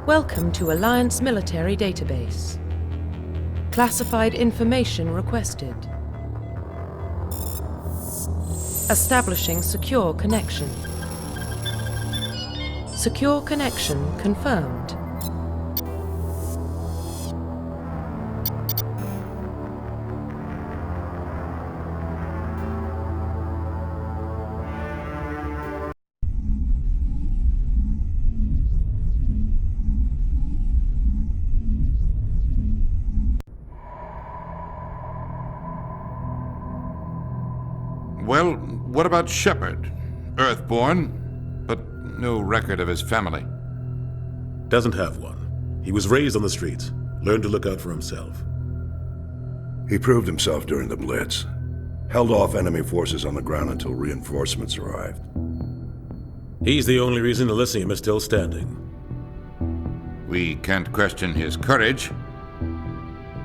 Welcome to Alliance Military Database. Classified information requested. Establishing secure connection. Secure connection confirmed. Well, what about Shepard? Earthborn, but no record of his family. Doesn't have one. He was raised on the streets, learned to look out for himself. He proved himself during the Blitz. Held off enemy forces on the ground until reinforcements arrived. He's the only reason Elysium is still standing. We can't question his courage.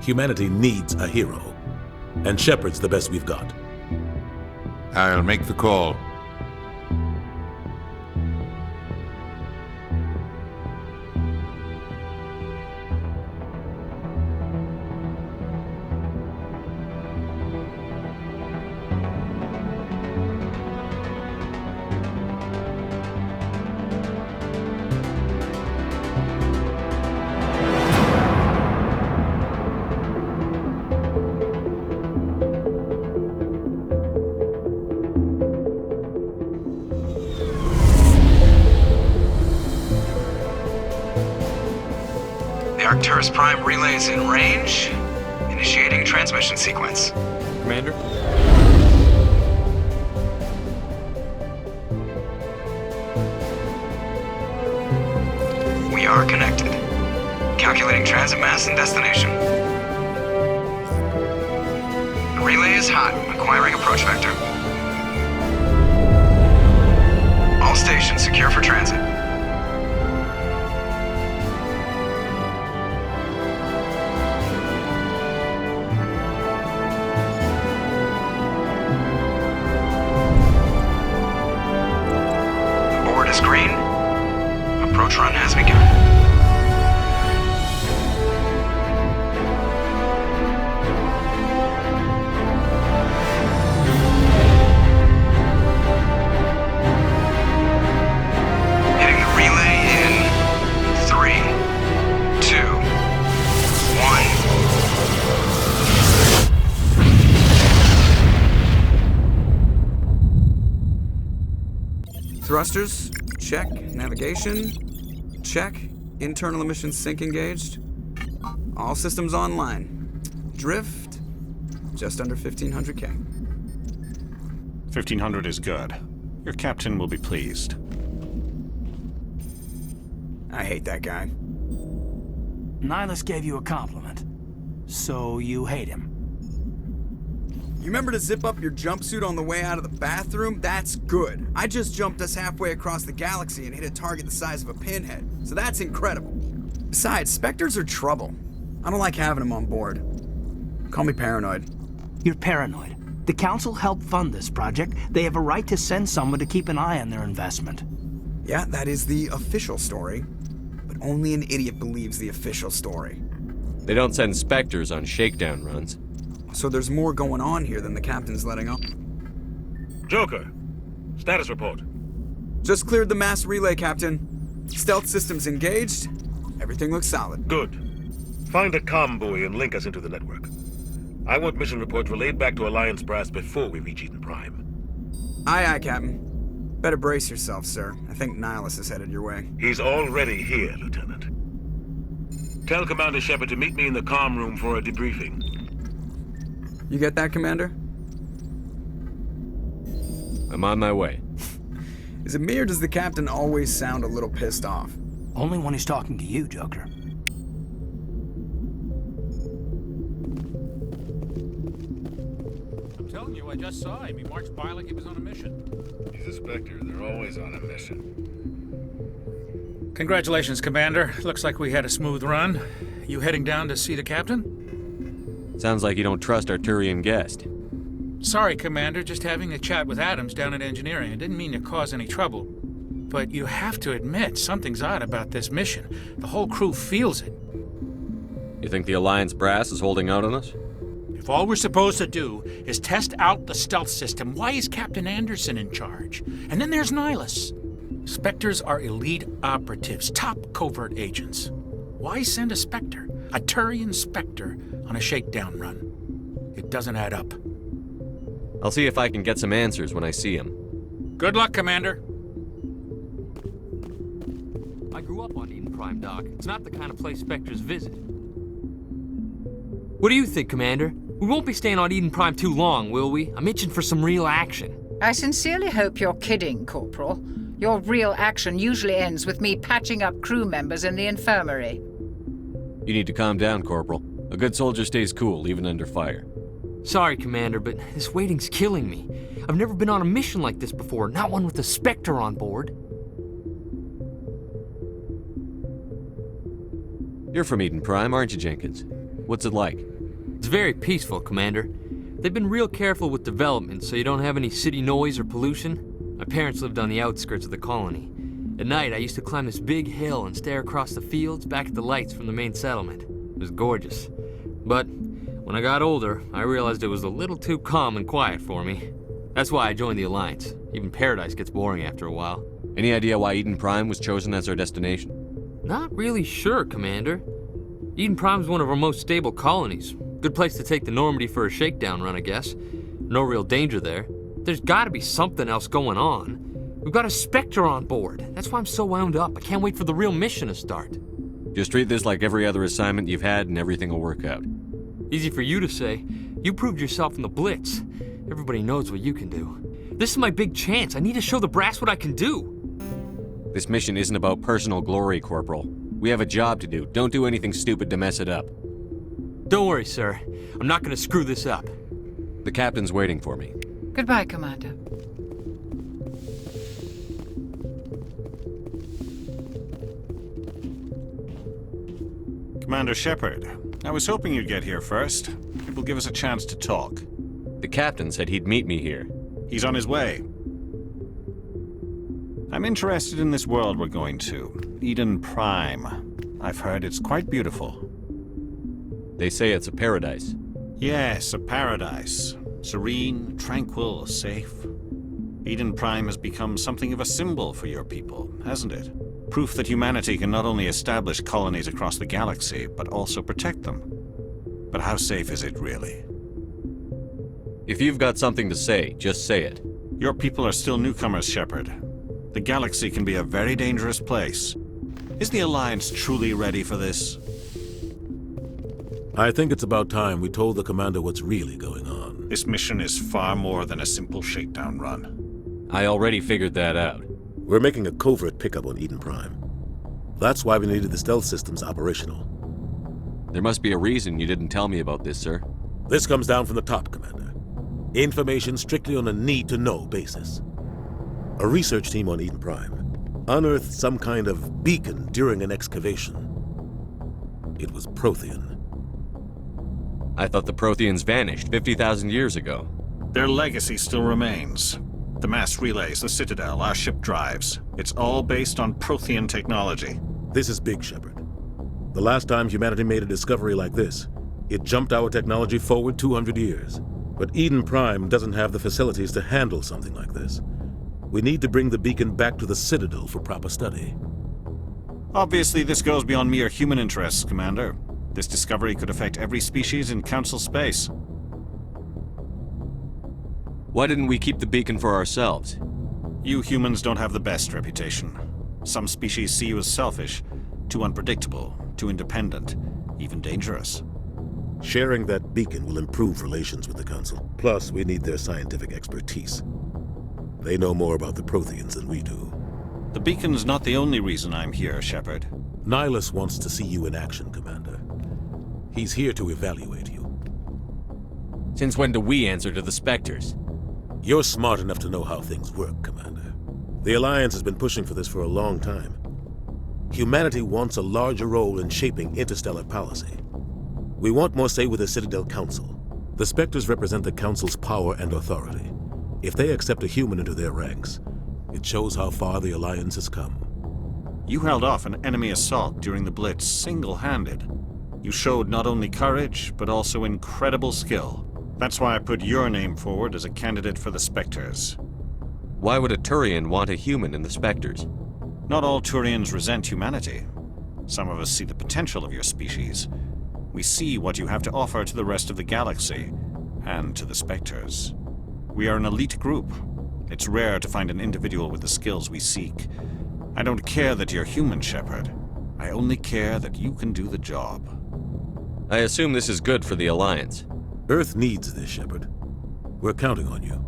Humanity needs a hero, and Shepard's the best we've got. I'll make the call. Arcturus Prime relays in range. Initiating transmission sequence. Commander? We are connected. Calculating transit mass and destination. The relay is hot. Acquiring approach vector. All stations secure for transit. Green. Approach run has begun. Hitting the relay in 3, 2, 1. Thrusters. Check. Navigation. Check. Internal emissions sync engaged. All systems online. Drift. Just under 1,500 K. 1,500 is good. Your captain will be pleased. I hate that guy. Nihilus gave you a compliment. So you hate him. You remember to zip up your jumpsuit on the way out of the bathroom? That's good. I just jumped us halfway across the galaxy and hit a target the size of a pinhead, so that's incredible. Besides, Spectres are trouble. I don't like having them on board. Call me paranoid. You're paranoid. The Council helped fund this project. They have a right to send someone to keep an eye on their investment. Yeah, that is the official story. But only an idiot believes the official story. They don't send Spectres on shakedown runs. So there's more going on here than the captain's letting on. Joker, status report. Just cleared the mass relay, Captain. Stealth systems engaged. Everything looks solid. Good. Find a comm buoy and link us into the network. I want mission reports relayed back to Alliance Brass before we reach Eden Prime. Aye, aye, Captain. Better brace yourself, sir. I think Nihilus is headed your way. He's already here, Lieutenant. Tell Commander Shepard to meet me in the comm room for a debriefing. You get that, Commander? I'm on my way. Is it me or does the captain always sound a little pissed off? Only when he's talking to you, Joker. I'm telling you, I just saw him. He marched by like he was on a mission. He's a Spectre. They're always on a mission. Congratulations, Commander. Looks like we had a smooth run. You heading down to see the captain? Sounds like you don't trust our Turian guest. Sorry, Commander. Just having a chat with Adams down at engineering. I didn't mean to cause any trouble. but you have to admit something's odd about this mission. The whole crew feels it. You think the Alliance brass is holding out on us? If all we're supposed to do is test out the stealth system, why is Captain Anderson in charge? And then there's Nihilus. Spectres are elite operatives, top covert agents. Why send a Spectre, a Turian Spectre, on a shakedown run? It doesn't add up. I'll see if I can get some answers when I see him. Good luck, Commander. I grew up on Eden Prime, Doc. It's not the kind of place Spectres visit. What do you think, Commander? We won't be staying on Eden Prime too long, will we? I'm itching for some real action. I sincerely hope you're kidding, Corporal. Your real action usually ends with me patching up crew members in the infirmary. You need to calm down, Corporal. A good soldier stays cool, even under fire. Sorry, Commander, but this waiting's killing me. I've never been on a mission like this before, not one with a Spectre on board. You're from Eden Prime, aren't you, Jenkins? What's it like? It's very peaceful, Commander. They've been real careful with development, so you don't have any city noise or pollution. My parents lived on the outskirts of the colony. At night, I used to climb this big hill and stare across the fields back at the lights from the main settlement. It was gorgeous. But when I got older, I realized it was a little too calm and quiet for me. That's why I joined the Alliance. Even Paradise gets boring after a while. Any idea why Eden Prime was chosen as our destination? Not really sure, Commander. Eden Prime's one of our most stable colonies. Good place to take the Normandy for a shakedown run, I guess. No real danger there. There's gotta be something else going on. We've got a Spectre on board. That's why I'm so wound up. I can't wait for the real mission to start. Just treat this like every other assignment you've had and everything will work out. Easy for you to say. You proved yourself in the Blitz. Everybody knows what you can do. This is my big chance. I need to show the brass what I can do. This mission isn't about personal glory, Corporal. We have a job to do. Don't do anything stupid to mess it up. Don't worry, sir. I'm not gonna screw this up. The captain's waiting for me. Goodbye, Commander. Commander Shepard, I was hoping you'd get here first. It will give us a chance to talk. The captain said he'd meet me here. He's on his way. I'm interested in this world we're going to, Eden Prime. I've heard it's quite beautiful. They say it's a paradise. Yes, a paradise. Serene, tranquil, safe. Eden Prime has become something of a symbol for your people, hasn't it? Proof that humanity can not only establish colonies across the galaxy, but also protect them. But how safe is it, really? If you've got something to say, just say it. Your people are still newcomers, Shepard. The galaxy can be a very dangerous place. Is the Alliance truly ready for this? I think it's about time we told the commander what's really going on. This mission is far more than a simple shakedown run. I already figured that out. We're making a covert pickup on Eden Prime. That's why we needed the stealth systems operational. There must be a reason you didn't tell me about this, sir. This comes down from the top, Commander. Information strictly on a need-to-know basis. A research team on Eden Prime unearthed some kind of beacon during an excavation. It was Prothean. I thought the Protheans vanished 50,000 years ago. Their legacy still remains. The mass relays, the Citadel, our ship drives. It's all based on Prothean technology. This is big, Shepard. The last time humanity made a discovery like this, it jumped our technology forward 200 years. But Eden Prime doesn't have the facilities to handle something like this. We need to bring the beacon back to the Citadel for proper study. Obviously, this goes beyond mere human interests, Commander. This discovery could affect every species in Council space. Why didn't we keep the beacon for ourselves? You humans don't have the best reputation. Some species see you as selfish, too unpredictable, too independent, even dangerous. Sharing that beacon will improve relations with the Council. Plus, we need their scientific expertise. They know more about the Protheans than we do. The beacon's not the only reason I'm here, Shepard. Nihilus wants to see you in action, Commander. He's here to evaluate you. Since when do we answer to the Spectres? You're smart enough to know how things work, Commander. The Alliance has been pushing for this for a long time. Humanity wants a larger role in shaping interstellar policy. We want more say with the Citadel Council. The Spectres represent the Council's power and authority. If they accept a human into their ranks, It shows how far the Alliance has come. You held off an enemy assault during the Blitz single-handed. You showed not only courage, but also incredible skill. That's why I put your name forward as a candidate for the Spectres. Why would a Turian want a human in the Spectres? Not all Turians resent humanity. Some of us see the potential of your species. We see what you have to offer to the rest of the galaxy, and to the Spectres. We are an elite group. It's rare to find an individual with the skills we seek. I don't care that you're human, Shepard. I only care that you can do the job. I assume this is good for the Alliance. Earth needs this, Shepard. We're counting on you.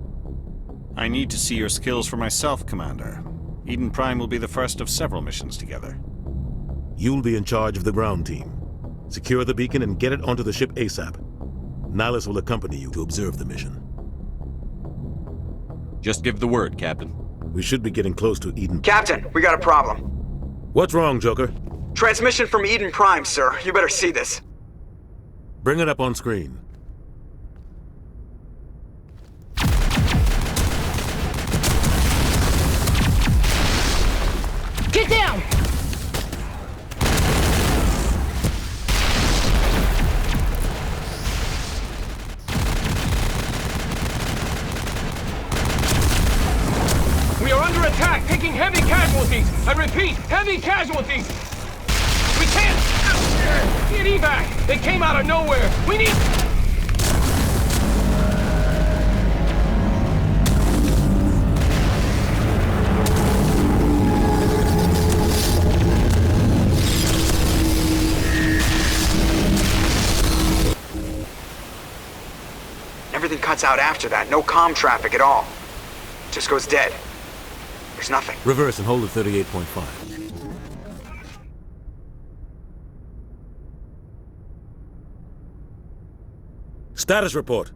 I need to see your skills for myself, Commander. Eden Prime will be the first of several missions together. You'll be in charge of the ground team. Secure the beacon and get it onto the ship ASAP. Nihilus will accompany you to observe the mission. Just give the word, Captain. We should be getting close to Eden. Captain, we got a problem. What's wrong, Joker? Transmission from Eden Prime, sir. You better see this. Bring it up on screen. Get down! We are under attack, taking heavy casualties. I repeat, heavy casualties. We can't get evac. They came out of nowhere. We need... Everything cuts out after that. No comm traffic at all. Just goes dead. There's nothing. Reverse and hold at 38.5. Status report.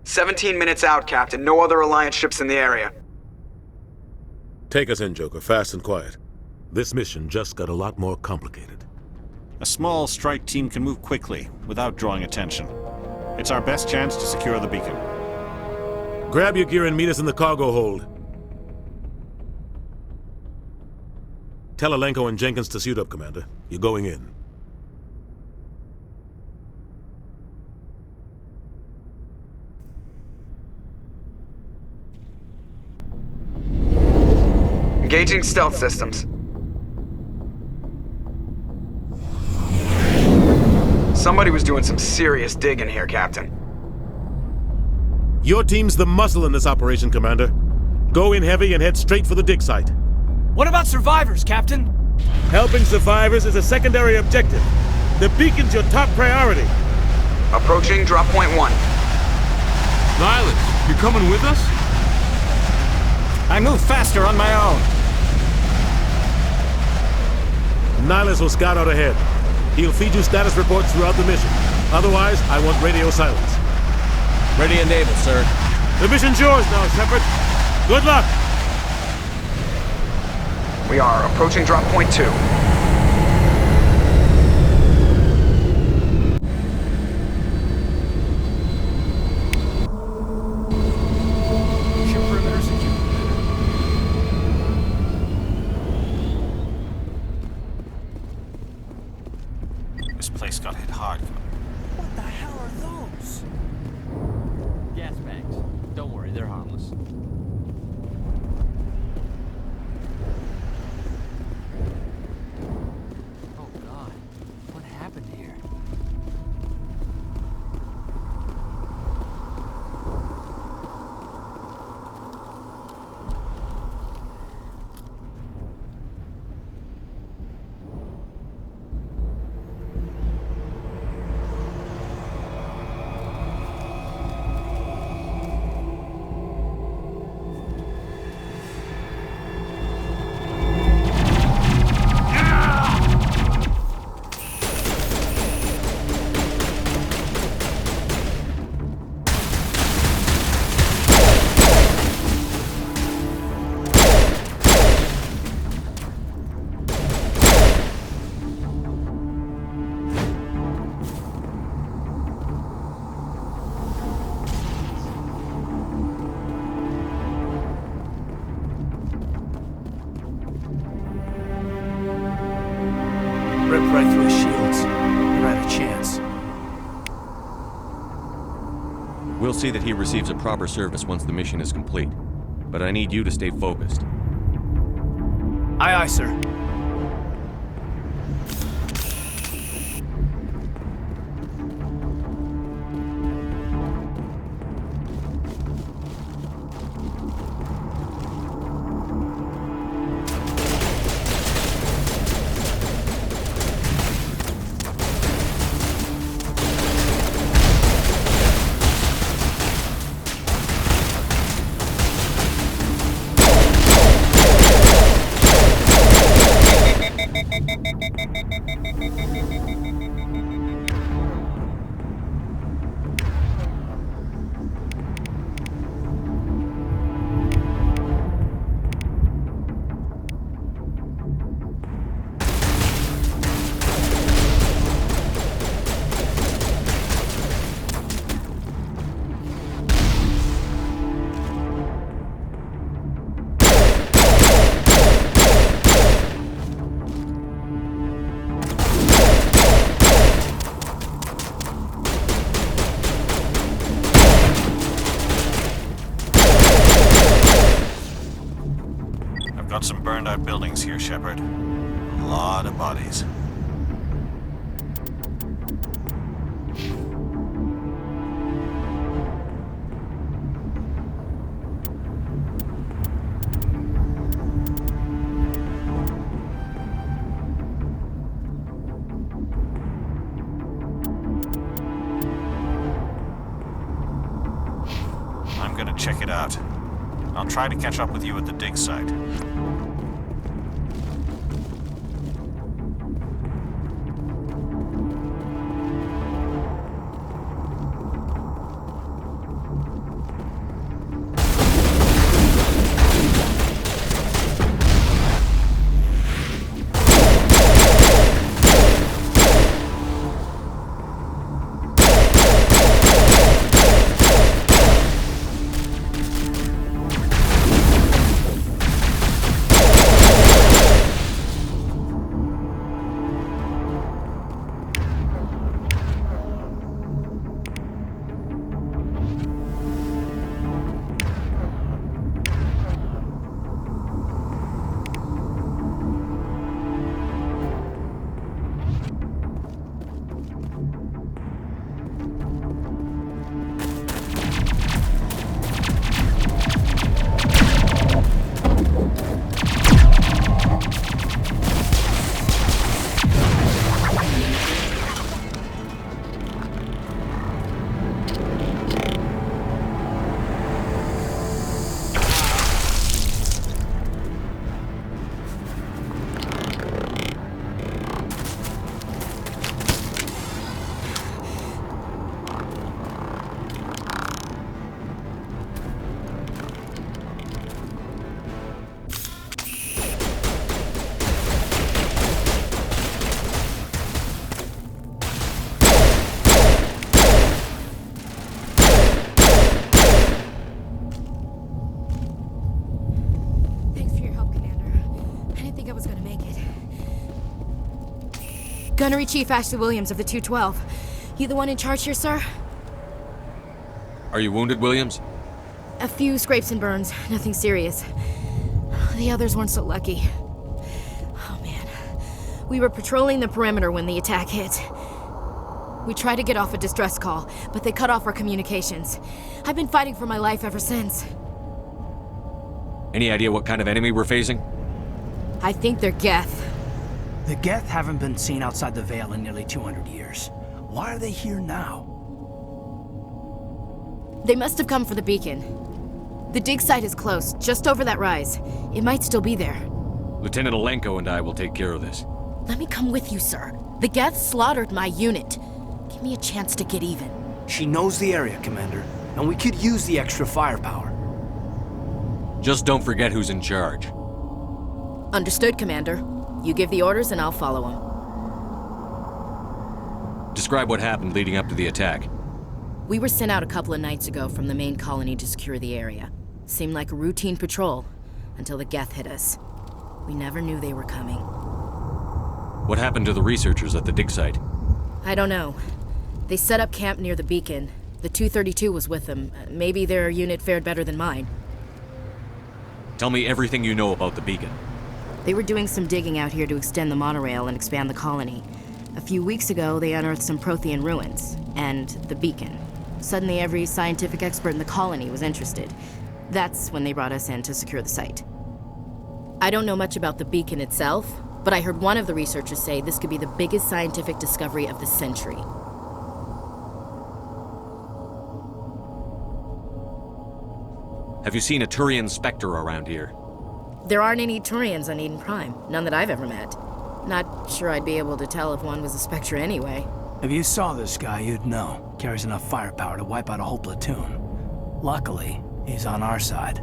17 minutes out, Captain. No other Alliance ships in the area. Take us in, Joker, fast and quiet. This mission just got a lot more complicated. A small strike team can move quickly, without drawing attention. It's our best chance to secure the beacon. Grab your gear and meet us in the cargo hold. Tell Alenko and Jenkins to suit up, Commander. You're going in. Engaging stealth systems. Somebody was doing some serious digging here, Captain. Your team's the muscle in this operation, Commander. Go in heavy and head straight for the dig site. What about survivors, Captain? Helping survivors is a secondary objective. The beacon's your top priority. Approaching drop point 1. Nihilus, you coming with us? I move faster on my own. Nihilus will scout out ahead. He'll feed you status reports throughout the mission. Otherwise, I want radio silence. Ready and able, sir. The mission's yours now, Shepard. Good luck! We are approaching drop point 2. This place got hit hard. What the hell are those? Gas bags. Don't worry, they're harmless. right through his shields. Never had a chance. We'll see that he receives a proper service once the mission is complete. But I need you to stay focused. Aye, aye, sir. Got some burned out buildings here, Shepard. A lot of bodies. I'm gonna check it out. I'll try to catch up with you at the dig site. Gunnery Chief Ashley Williams of the 212. You the one in charge here, sir? Are you wounded, Williams? A few scrapes and burns, nothing serious. The others weren't so lucky. Oh man. We were patrolling the perimeter when the attack hit. We tried to get off a distress call, but they cut off our communications. I've been fighting for my life ever since. Any idea what kind of enemy we're facing? I think they're Geth. The Geth haven't been seen outside the Veil in nearly 200 years. Why are they here now? They must have come for the beacon. The dig site is close, just over that rise. It might still be there. Lieutenant Alenko and I will take care of this. Let me come with you, sir. The Geth slaughtered my unit. Give me a chance to get even. She knows the area, Commander, and we could use the extra firepower. Just don't forget who's in charge. Understood, Commander. You give the orders and I'll follow them. Describe what happened leading up to the attack. We were sent out a couple of nights ago from the main colony to secure the area. Seemed like a routine patrol, until the Geth hit us. We never knew they were coming. What happened to the researchers at the dig site? I don't know. They set up camp near the beacon. The 232 was with them. Maybe their unit fared better than mine. Tell me everything you know about the beacon. They were doing some digging out here to extend the monorail and expand the colony. A few weeks ago, they unearthed some Prothean ruins, and the beacon. Suddenly, every scientific expert in the colony was interested. That's when they brought us in to secure the site. I don't know much about the beacon itself, but I heard one of the researchers say this could be the biggest scientific discovery of the century. Have you seen a Turian Spectre around here? There aren't any Turians on Eden Prime. None that I've ever met. Not sure I'd be able to tell if one was a Spectre anyway. If you saw this guy, you'd know. Carries enough firepower to wipe out a whole platoon. Luckily, he's on our side.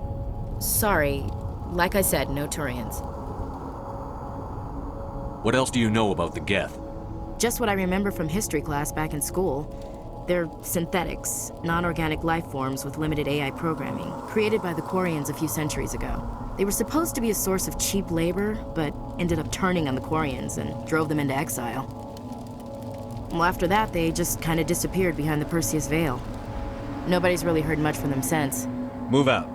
Sorry. Like I said, no Turians. What else do you know about the Geth? Just what I remember from history class back in school. They're synthetics, non-organic life forms with limited AI programming, created by the Quarians a few centuries ago. They were supposed to be a source of cheap labor, but ended up turning on the Quarians and drove them into exile. Well, after that, they just kind of disappeared behind the Perseus Veil. Nobody's really heard much from them since. Move out.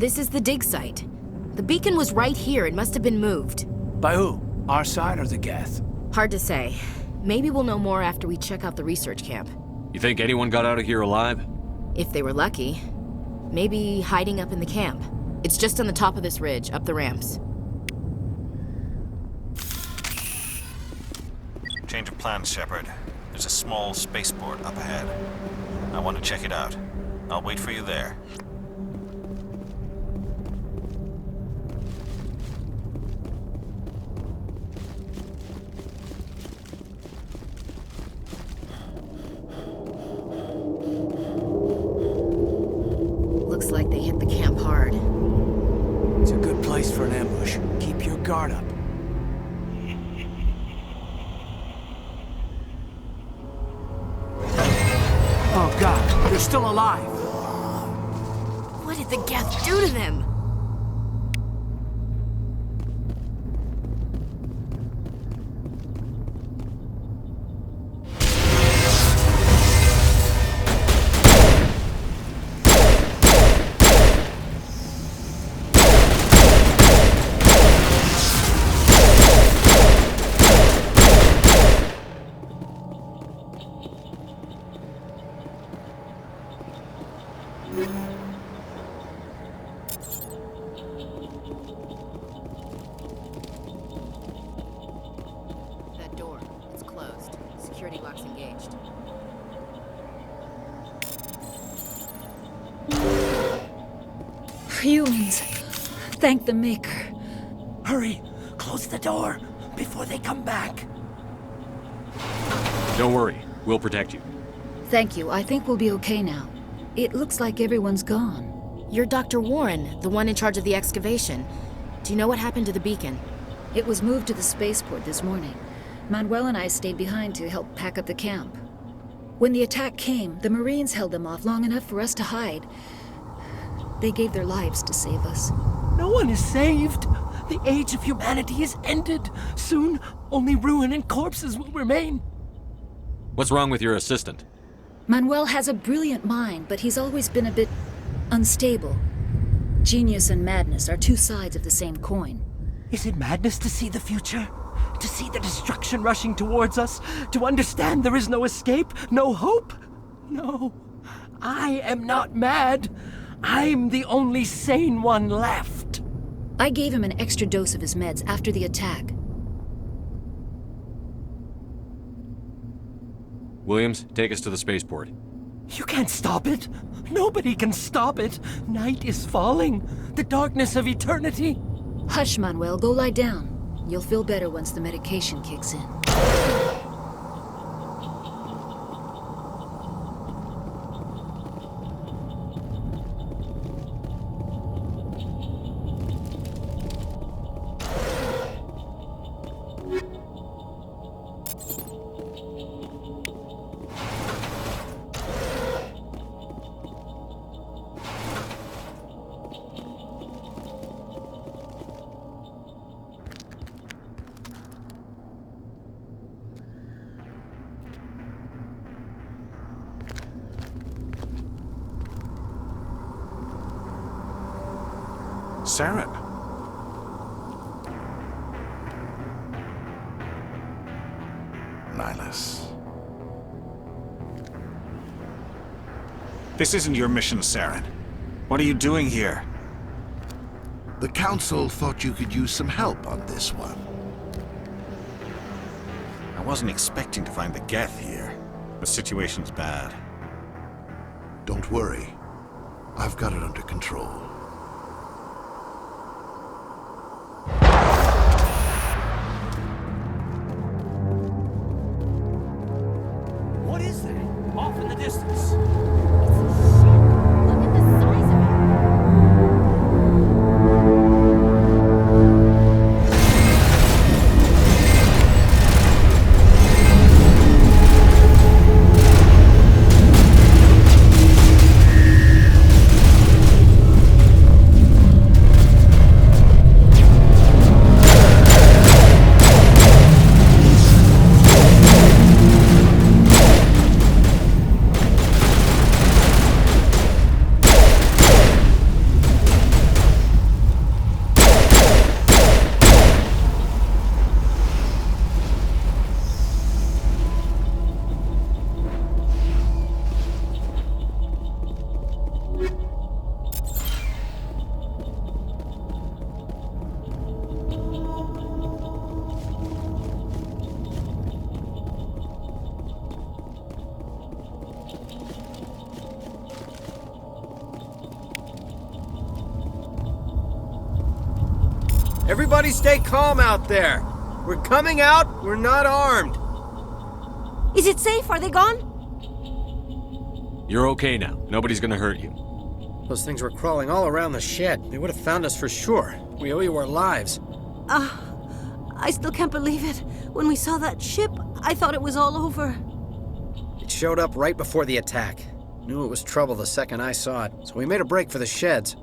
This is the dig site. The beacon was right here. It must have been moved. By who? Our side or the Geth? Hard to say. Maybe we'll know more after we check out the research camp. You think anyone got out of here alive? If they were lucky. Maybe hiding up in the camp. It's just on the top of this ridge, up the ramps. Change of plans, Shepard. There's a small spaceport up ahead. I want to check it out. I'll wait for you there. Looks like they hit the camp hard. It's a good place for an ambush. Keep your guard up. Oh god, they're still alive! What did the Geth do to them? That door, it's closed. Security lock's engaged. Humans. Thank the Maker. Hurry! Close the door before they come back. Don't worry. We'll protect you. Thank you. I think we'll be okay now. It looks like everyone's gone. You're Dr. Warren, the one in charge of the excavation. Do you know what happened to the beacon? It was moved to the spaceport this morning. Manuel and I stayed behind to help pack up the camp. When the attack came, the Marines held them off long enough for us to hide. They gave their lives to save us. No one is saved. The age of humanity is ended. Soon, only ruin and corpses will remain. What's wrong with your assistant? Manuel has a brilliant mind, but he's always been a bit unstable. Genius and madness are two sides of the same coin. Is it madness to see the future? To see the destruction rushing towards us? To understand there is no escape? No hope? No. I am not mad. I'm the only sane one left. I gave him an extra dose of his meds after the attack. Williams, take us to the spaceport. You can't stop it. Nobody can stop it. Night is falling. The darkness of eternity. Hush, Manuel. Go lie down. You'll feel better once the medication kicks in. Saren. Nihilus. This isn't your mission, Saren. What are you doing here? The Council thought you could use some help on this one. I wasn't expecting to find the Geth here. The situation's bad. Don't worry. I've got it under control. What is that? Off in the distance. Everybody stay calm out there. We're coming out, we're not armed. Is it safe? Are they gone? You're okay now. Nobody's gonna hurt you. Those things were crawling all around the shed. They would have found us for sure. We owe you our lives. I still can't believe it. When we saw that ship, I thought it was all over. It showed up right before the attack. Knew it was trouble the second I saw it, so we made a break for the sheds.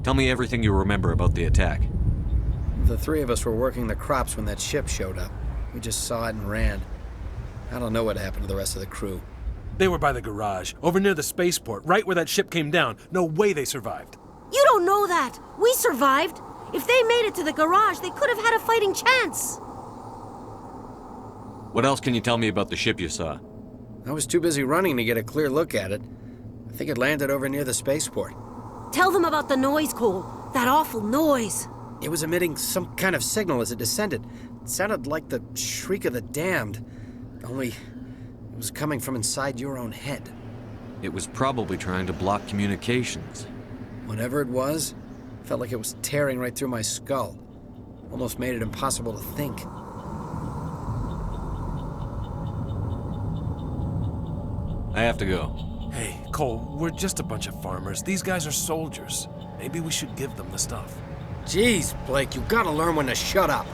Tell me everything you remember about the attack. The three of us were working the crops when that ship showed up. We just saw it and ran. I don't know what happened to the rest of the crew. They were by the garage, over near the spaceport, right where that ship came down. No way they survived. You don't know that. We survived. If they made it to the garage, they could have had a fighting chance. What else can you tell me about the ship you saw? I was too busy running to get a clear look at it. I think it landed over near the spaceport. Tell them about the noise, Cole. That awful noise. It was emitting some kind of signal as it descended. It sounded like the shriek of the damned. Only it was coming from inside your own head. It was probably trying to block communications. Whatever it was, felt like it was tearing right through my skull. Almost made it impossible to think. I have to go. Hey, Cole, we're just a bunch of farmers. These guys are soldiers. Maybe we should give them the stuff. Jeez, Blake, you gotta learn when to shut up.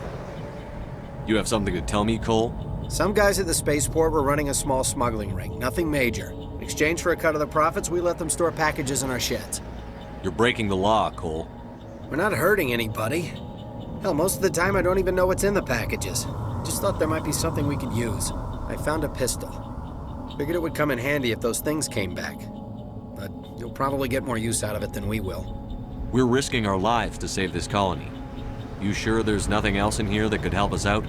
You have something to tell me, Cole? Some guys at the spaceport were running a small smuggling ring, nothing major. In exchange for a cut of the profits, we let them store packages in our sheds. You're breaking the law, Cole. We're not hurting anybody. Hell, most of the time I don't even know what's in the packages. Just thought there might be something we could use. I found a pistol. Figured it would come in handy if those things came back. But you'll probably get more use out of it than we will. We're risking our lives to save this colony. You sure there's nothing else in here that could help us out?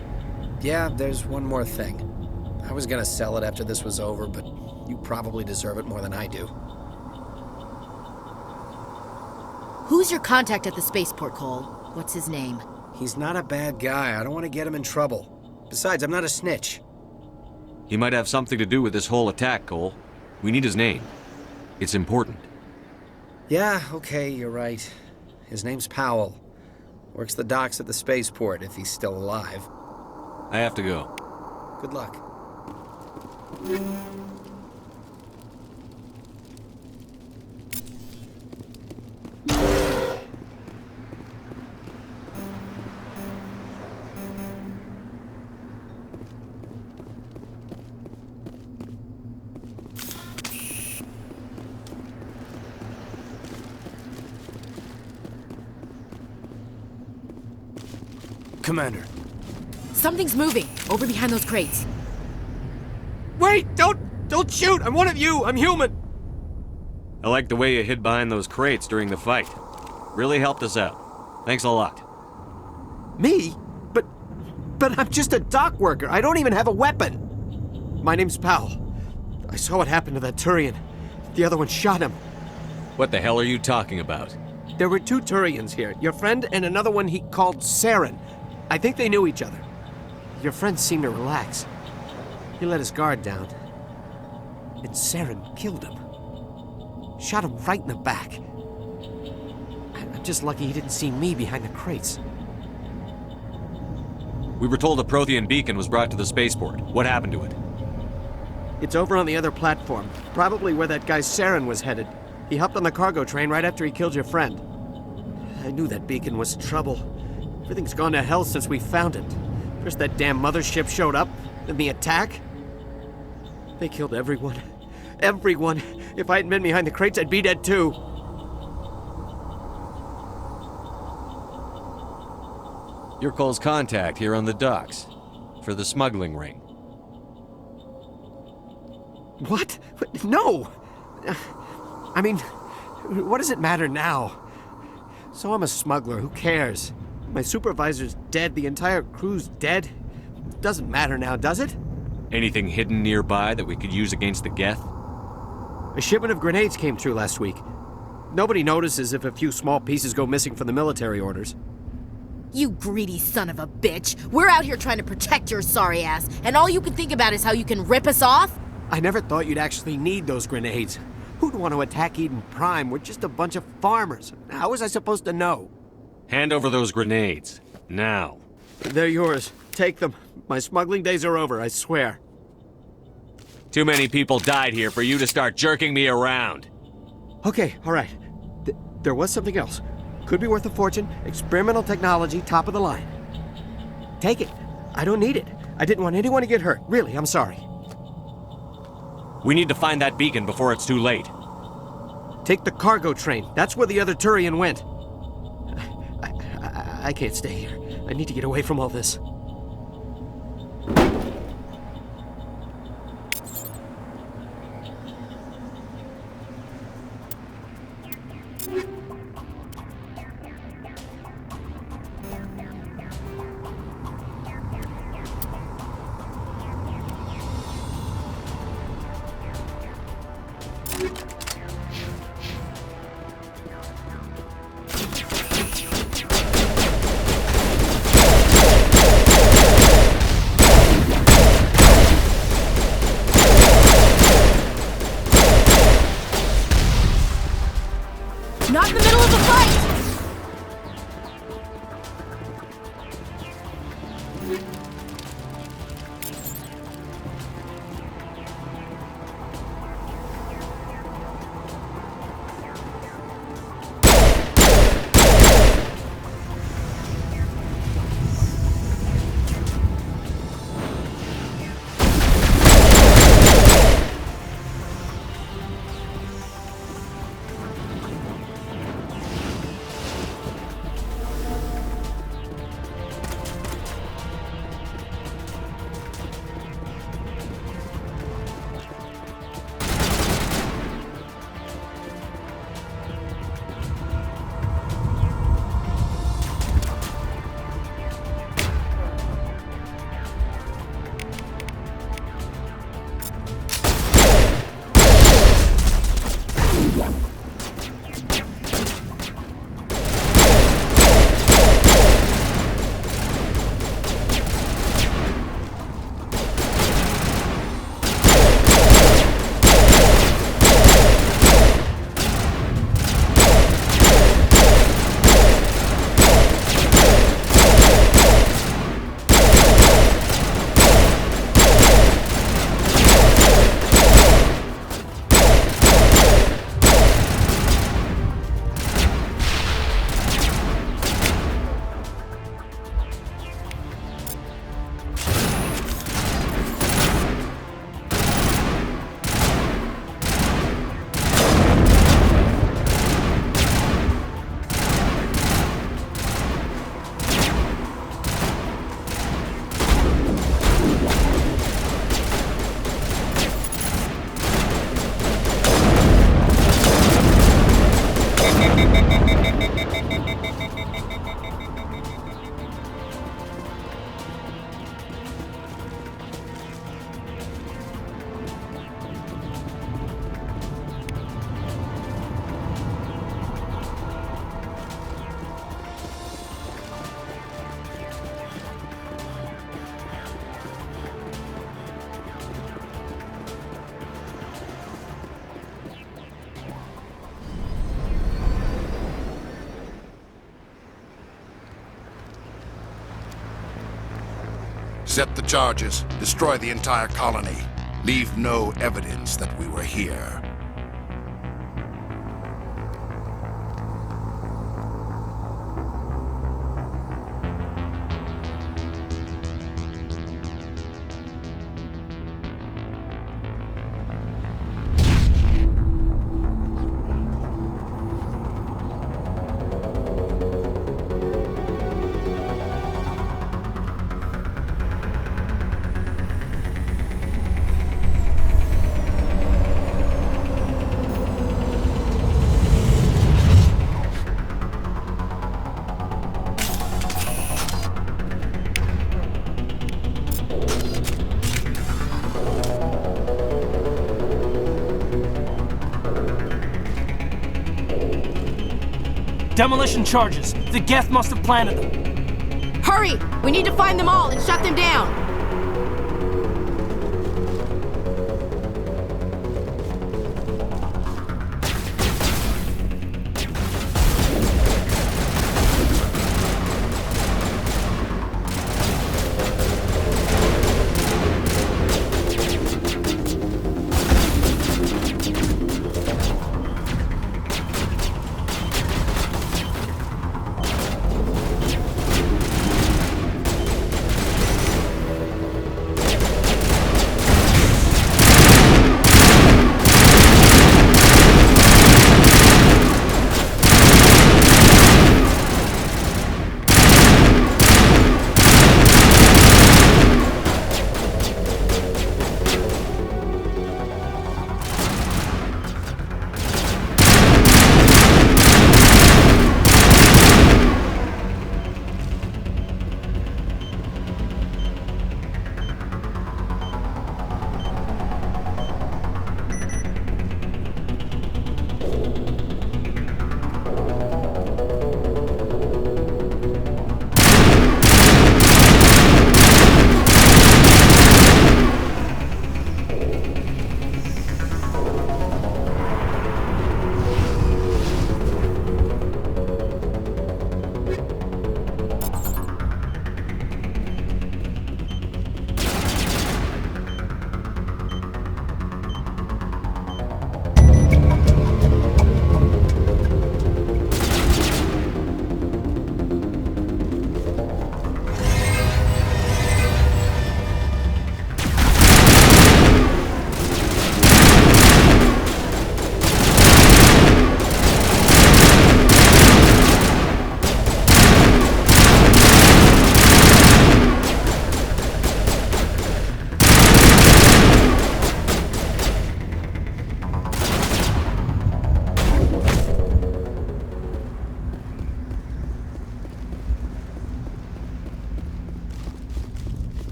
Yeah, there's one more thing. I was gonna sell it after this was over, but you probably deserve it more than I do. Who's your contact at the spaceport, Cole? What's his name? He's not a bad guy. I don't want to get him in trouble. Besides, I'm not a snitch. He might have something to do with this whole attack, Cole. We need his name. It's important. Yeah, okay, you're right. His name's Powell. Works the docks at the spaceport, if he's still alive. I have to go. Good luck. Commander. Something's moving, over behind those crates. Wait! Don't shoot! I'm one of you! I'm human! I like the way you hid behind those crates during the fight. Really helped us out. Thanks a lot. Me? But I'm just a dock worker. I don't even have a weapon. My name's Powell. I saw what happened to that Turian. The other one shot him. What the hell are you talking about? There were two Turians here. Your friend and another one he called Saren. I think they knew each other. Your friend seemed to relax. He let his guard down. And Saren killed him. Shot him right in the back. I'm just lucky he didn't see me behind the crates. We were told a Prothean beacon was brought to the spaceport. What happened to it? It's over on the other platform. Probably where that guy Saren was headed. He hopped on the cargo train right after he killed your friend. I knew that beacon was trouble. Everything's gone to hell since we found it. First that damn mothership showed up, then the attack. They killed everyone. Everyone. If I hadn't been behind the crates, I'd be dead too. You're Cole's contact here on the docks. For the smuggling ring. What? No! I mean, what does it matter now? So I'm a smuggler, who cares? My supervisor's dead, the entire crew's dead. Doesn't matter now, does it? Anything hidden nearby that we could use against the Geth? A shipment of grenades came through last week. Nobody notices if a few small pieces go missing from the military orders. You greedy son of a bitch. We're out here trying to protect your sorry ass, and all you can think about is how you can rip us off? I never thought you'd actually need those grenades. Who'd want to attack Eden Prime? We're just a bunch of farmers. How was I supposed to know? Hand over those grenades. Now. They're yours. Take them. My smuggling days are over, I swear. Too many people died here for you to start jerking me around. Okay, all right. There was something else. Could be worth a fortune. Experimental technology, top of the line. Take it. I don't need it. I didn't want anyone to get hurt. Really, I'm sorry. We need to find that beacon before it's too late. Take the cargo train. That's where the other Turian went. I can't stay here. I need to get away from all this. Not in the middle of the fight! Set the charges. Destroy the entire colony. Leave no evidence that we were here. Demolition charges. The Geth must have planted them. Hurry! We need to find them all and shut them down!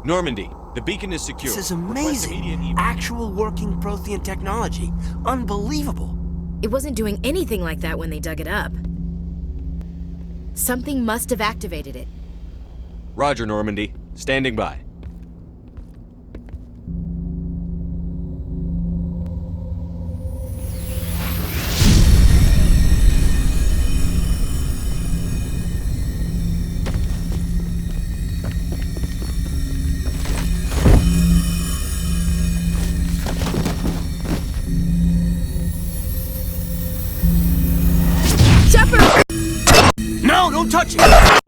Normandy, the beacon is secure. This is amazing. Actual working Prothean technology. Unbelievable. It wasn't doing anything like that when they dug it up. Something must have activated it. Roger, Normandy. Standing by. No, don't touch it!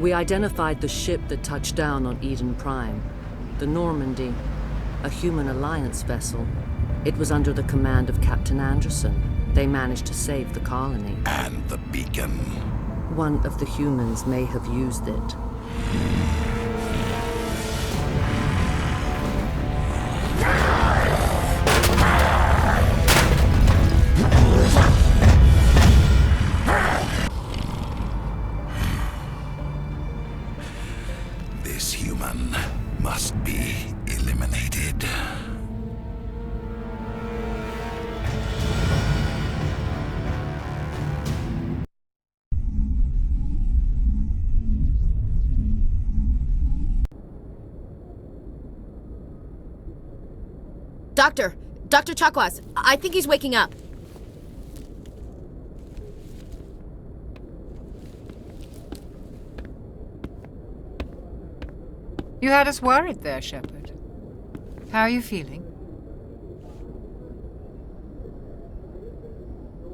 We identified the ship that touched down on Eden Prime. The Normandy, a human alliance vessel. It was under the command of Captain Anderson. They managed to save the colony. And the beacon. One of the humans may have used it. This human must be eliminated. Dr. Chakwas, I think he's waking up. You had us worried there, Shepard. How are you feeling?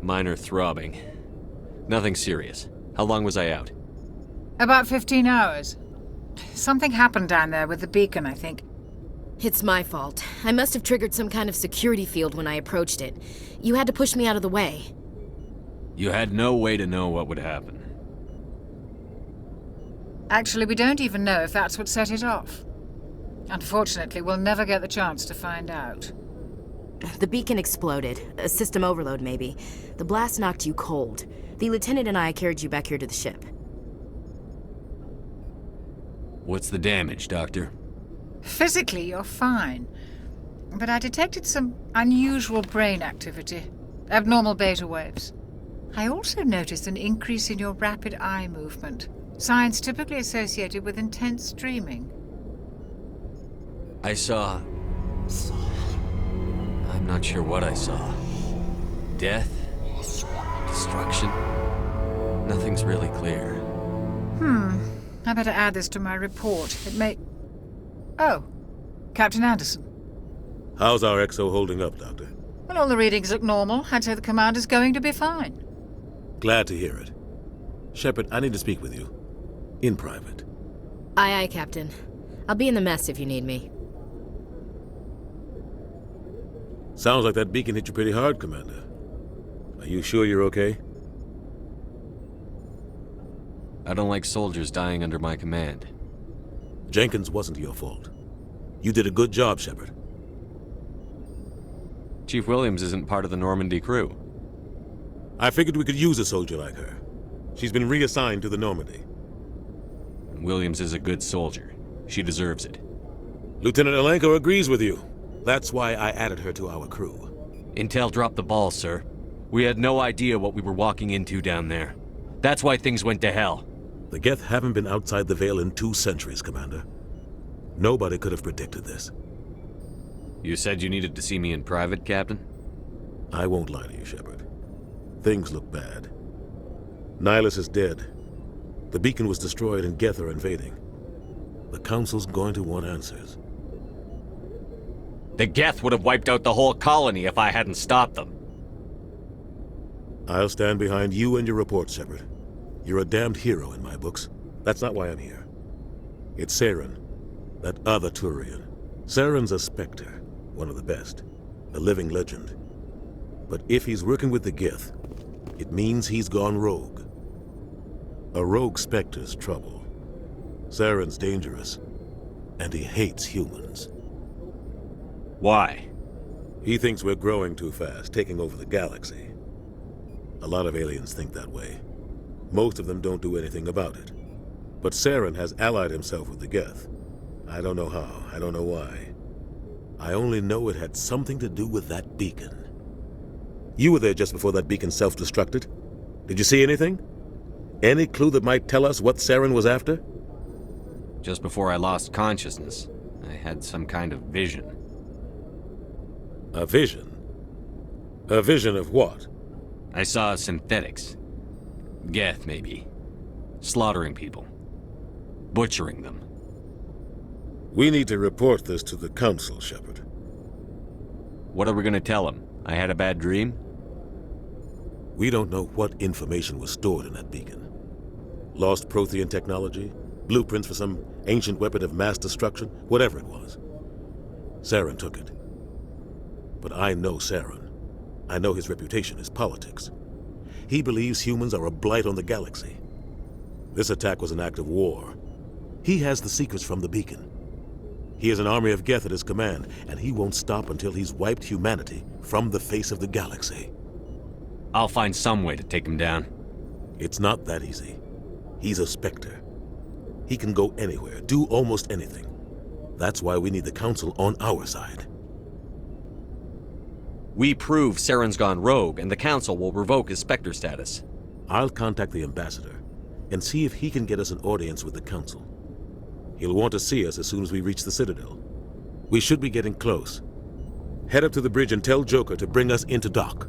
Minor throbbing. Nothing serious. How long was I out? About 15 hours. Something happened down there with the beacon, I think. It's my fault. I must have triggered some kind of security field when I approached it. You had to push me out of the way. You had no way to know what would happen. Actually, we don't even know if that's what set it off. Unfortunately, we'll never get the chance to find out. The beacon exploded. A system overload, maybe. The blast knocked you cold. The lieutenant and I carried you back here to the ship. What's the damage, Doctor? Physically, you're fine. But I detected some unusual brain activity. Abnormal beta waves. I also noticed an increase in your rapid eye movement. Signs typically associated with intense dreaming. I saw... I'm not sure what I saw. Death? Destruction? Nothing's really clear. I better add this to my report. It may... Oh, Captain Anderson. How's our XO holding up, Doctor? Well, all the readings look normal. I'd say the commander's going to be fine. Glad to hear it. Shepard, I need to speak with you. In private. Aye, Captain. I'll be in the mess if you need me. Sounds like that beacon hit you pretty hard, Commander. Are you sure you're okay? I don't like soldiers dying under my command. Jenkins wasn't your fault. You did a good job, Shepard. Chief Williams isn't part of the Normandy crew. I figured we could use a soldier like her. She's been reassigned to the Normandy. Williams is a good soldier. She deserves it. Lieutenant Alenko agrees with you. That's why I added her to our crew. Intel dropped the ball, sir. We had no idea what we were walking into down there. That's why things went to hell. The Geth haven't been outside the Veil in 2 centuries, Commander. Nobody could have predicted this. You said you needed to see me in private, Captain? I won't lie to you, Shepard. Things look bad. Nihilus is dead. The beacon was destroyed and Geth are invading. The Council's going to want answers. The Geth would have wiped out the whole colony if I hadn't stopped them. I'll stand behind you and your report, Shepard. You're a damned hero in my books. That's not why I'm here. It's Saren, that other Turian. Saren's a Spectre, one of the best, a living legend. But if he's working with the Gith, it means he's gone rogue. A rogue Spectre's trouble. Saren's dangerous, and he hates humans. Why? He thinks we're growing too fast, taking over the galaxy. A lot of aliens think that way. Most of them don't do anything about it. But Saren has allied himself with the Geth. I don't know how, I don't know why. I only know it had something to do with that beacon. You were there just before that beacon self-destructed. Did you see anything? Any clue that might tell us what Saren was after? Just before I lost consciousness, I had some kind of vision. A vision? A vision of what? I saw synthetics. Geth, maybe. Slaughtering people. Butchering them. We need to report this to the Council, Shepard. What are we gonna tell them? I had a bad dream? We don't know what information was stored in that beacon. Lost Prothean technology? Blueprints for some ancient weapon of mass destruction? Whatever it was. Saren took it. But I know Saren. I know his reputation is politics. He believes humans are a blight on the galaxy. This attack was an act of war. He has the secrets from the beacon. He has an army of Geth at his command, and he won't stop until he's wiped humanity from the face of the galaxy. I'll find some way to take him down. It's not that easy. He's a Spectre. He can go anywhere, do almost anything. That's why we need the Council on our side. We prove Saren's gone rogue, and the Council will revoke his Spectre status. I'll contact the Ambassador and see if he can get us an audience with the Council. He'll want to see us as soon as we reach the Citadel. We should be getting close. Head up to the bridge and tell Joker to bring us into dock.